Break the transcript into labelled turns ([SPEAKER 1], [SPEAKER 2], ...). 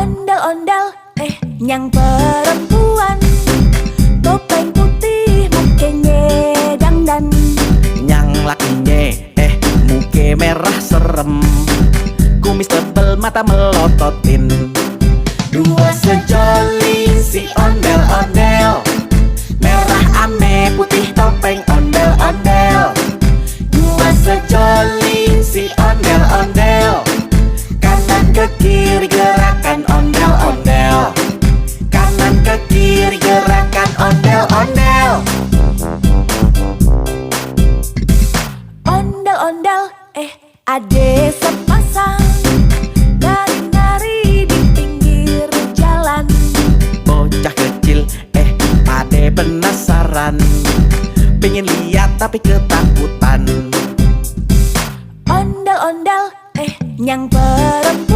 [SPEAKER 1] Ondel-ondel, nyang perempuan, topeng putih, mukanya dangdan.
[SPEAKER 2] Nyang lakinya, muke merah serem, kumis tebel mata melototin. Dua sejoli si ondel-ondel, merah ame putih topeng ondel-ondel. Dua sejoli si ondel-ondel, kanan ke kiri gerakan ondel-ondel, kanan ke kiri gerakan ondel-ondel.
[SPEAKER 1] Ondel-ondel, ade sepasang nari-nari di pinggir jalan.
[SPEAKER 2] Bocah kecil, pade penasaran, pengen lihat tapi ketakutan.
[SPEAKER 1] Ondel-ondel, nyang perempuan,